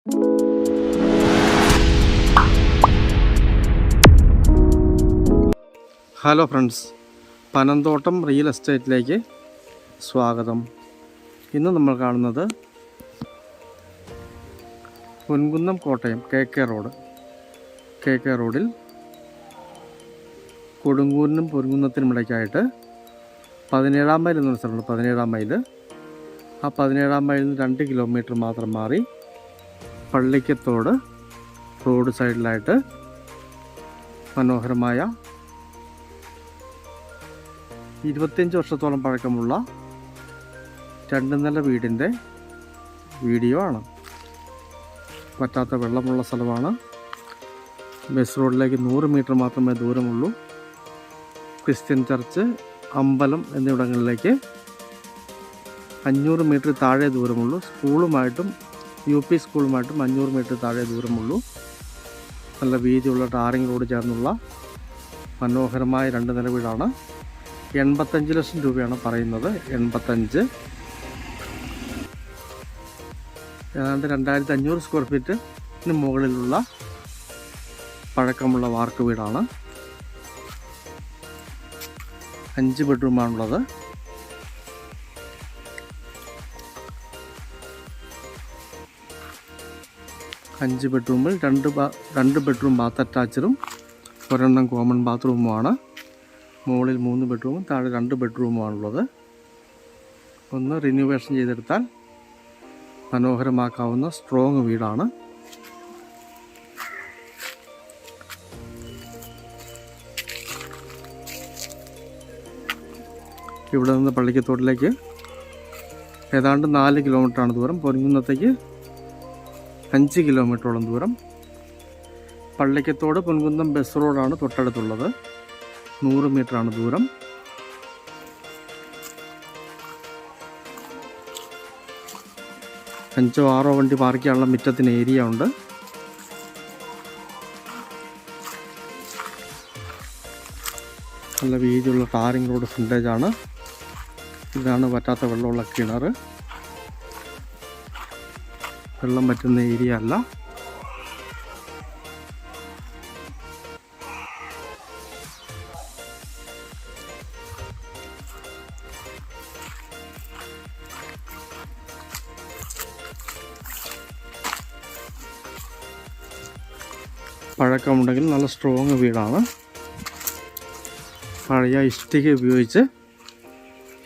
Hello friends, Panamthottam real എസ്റ്റേറ്റിലേക്ക് സ്വാഗതം. ഇന്ന് നമ്മൾ കാണുന്നത് Ponkunnam Kottayam KK road. KK റോഡിൽ കൊടുങ്ങൂരിനും പൊൻകുന്നത്തിനും ഇടയ്ക്കായിട്ട് 17-ാം മൈൽ എന്നൊരു സ്ഥലമുണ്ട്. 17-ാം മൈൽ. ആ 17-ാം മൈലിൽ നിന്ന് 2 കിലോമീറ്റർ മാത്രം മാറി പള്ളിക്കത്തോട് റോഡ് സൈഡിലായിട്ട് മനോഹരമായ 25 വർഷത്തോളം പഴക്കമുള്ള 2 നില വീടിൻ്റെ വീഡിയോ ആണ്. പറ്റാത്ത വെള്ളമുള്ള സ്ഥലമാണ്. ബസ് റോഡിലേക്ക് 100 മീറ്റർ മാത്രമേ ദൂരമുള്ളൂ. ക്രിസ്ത്യൻ ചർച്ച്, അമ്പലം എന്നിവിടങ്ങളിലേക്ക് 500 മീറ്റർ താഴെ ദൂരമുള്ളൂ. സ്കൂളുമായിട്ടും UP സ്കൂളുമായിട്ടും 500 മീറ്റർ താഴെ ദൂരമുള്ളൂ. നല്ല വീതിയുള്ള ടാറിംഗ് റോഡ് ചേർന്നുള്ള മനോഹരമായ 2 നില വീടാണ്. 85 ലക്ഷം രൂപയാണ് പറയുന്നത്. 85. ഏതാണ്ട് 2500 സ്ക്വയർ ഫീറ്റിന് മുകളിലുള്ള പഴക്കമുള്ള വാർക്ക് വീടാണ്. 5 ബെഡ്റൂമാണുള്ളത്. അഞ്ച് ബെഡ്റൂമിൽ 2 ബെഡ്റൂം ബാത്ത് അറ്റാച്ചഡും 1 കോമൺ ബാത്റൂമുമാണ്. മുകളിൽ 3 ബെഡ്റൂമും താഴെ 2 ബെഡ്റൂമുമാണുള്ളത്. ഒന്ന് റിനോവേഷൻ ചെയ്തെടുത്താൽ മനോഹരമാക്കാവുന്ന സ്ട്രോങ് വീടാണ്. ഇവിടെ നിന്ന് പള്ളിക്കത്തോട്ടിലേക്ക് ഏതാണ്ട് 4 കിലോമീറ്ററാണ് ദൂരം. പൊൻകുന്നത്തേക്ക് 5 കിലോമീറ്ററോളം ദൂരം. പള്ളിക്കത്തോട് പൊൻകുന്നം ബസ് റോഡാണ് തൊട്ടടുത്തുള്ളത്. 100 മീറ്ററാണ് ദൂരം. അഞ്ചോ ആറോ വണ്ടി പാർക്ക് ചെയ്യാനുള്ള മുറ്റത്തിന് ഏരിയ ഉണ്ട്. നല്ല വീതിയുള്ള ടാറിംഗ് റോഡ് ഫ്രണ്ടേജാണ്. ഇതാണ് വറ്റാത്ത വെള്ളമുള്ള കിണർ. വെള്ളം പറ്റുന്ന ഏരിയ അല്ല. പഴക്കമുണ്ടെങ്കിൽ നല്ല സ്ട്രോങ് വീടാണ്. പഴയ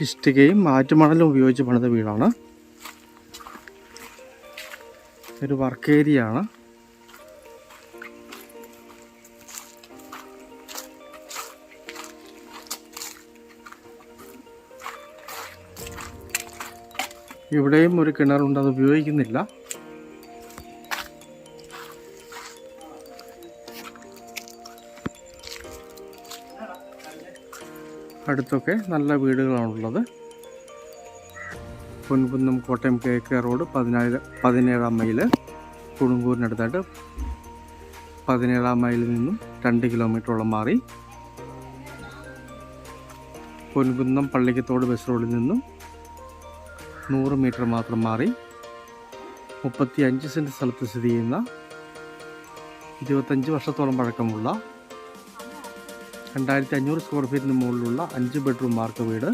ഇഷ്ടികയും ആറ്റുമണലും ഉപയോഗിച്ച് പണിത വീടാണ്. ഒരു വർക്ക് ഏരിയ ആണ്. ഇവിടെയും ഒരു കിണറുണ്ട്, അത് ഉപയോഗിക്കുന്നില്ല. അടുത്തൊക്കെ നല്ല വീടുകളാണുള്ളത്. പൊൻകുന്നം കോട്ടയം KK റോഡ് 17-ാം മൈൽ. കൊടുങ്ങൂരിനടുത്തായിട്ട് 17-ാം മൈലിൽ നിന്നും 2 കിലോമീറ്ററോളം മാറി പൊൻകുന്നം പള്ളിക്കത്തോട് ബസ് റോഡിൽ നിന്നും 100 മീറ്റർ മാത്രം മാറി 35 സെൻറ്റ് സ്ഥലത്ത് സ്ഥിതി ചെയ്യുന്ന 25 വർഷത്തോളം പഴക്കമുള്ള 2500 സ്ക്വയർ ഫീറ്റിന് മുകളിലുള്ള 5 ബെഡ്റൂം വാർക്ക് വീട്.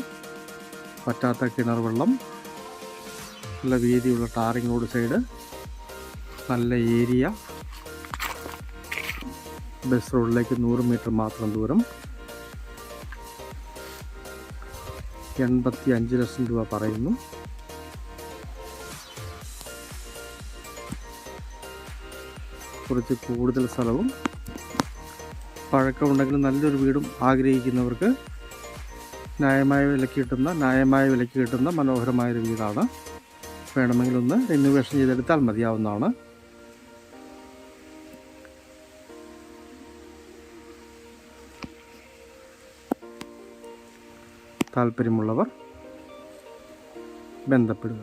പറ്റാത്ത കിണർ വെള്ളം, നല്ല വീതിയുള്ള ടാറിംഗ് റോഡ് സൈഡ്, നല്ല ഏരിയ. ബസ് റോഡിലേക്ക് 100 മീറ്റർ മാത്രം ദൂരം. 85 ലക്ഷം രൂപ പറയുന്നു. കുറച്ച് കൂടുതൽ സ്ഥലവും പഴക്കമുണ്ടെങ്കിൽ നല്ലൊരു വീടും ആഗ്രഹിക്കുന്നവർക്ക് ന്യായമായ വിലയ്ക്ക് കിട്ടുന്ന മനോഹരമായൊരു വീടാണ്. വേണമെങ്കിൽ ഒന്ന് റിനോവേഷൻ ചെയ്തെടുത്താൽ മതിയാവുന്നതാണ്. താല്പര്യമുള്ളവർ ബന്ധപ്പെടുക.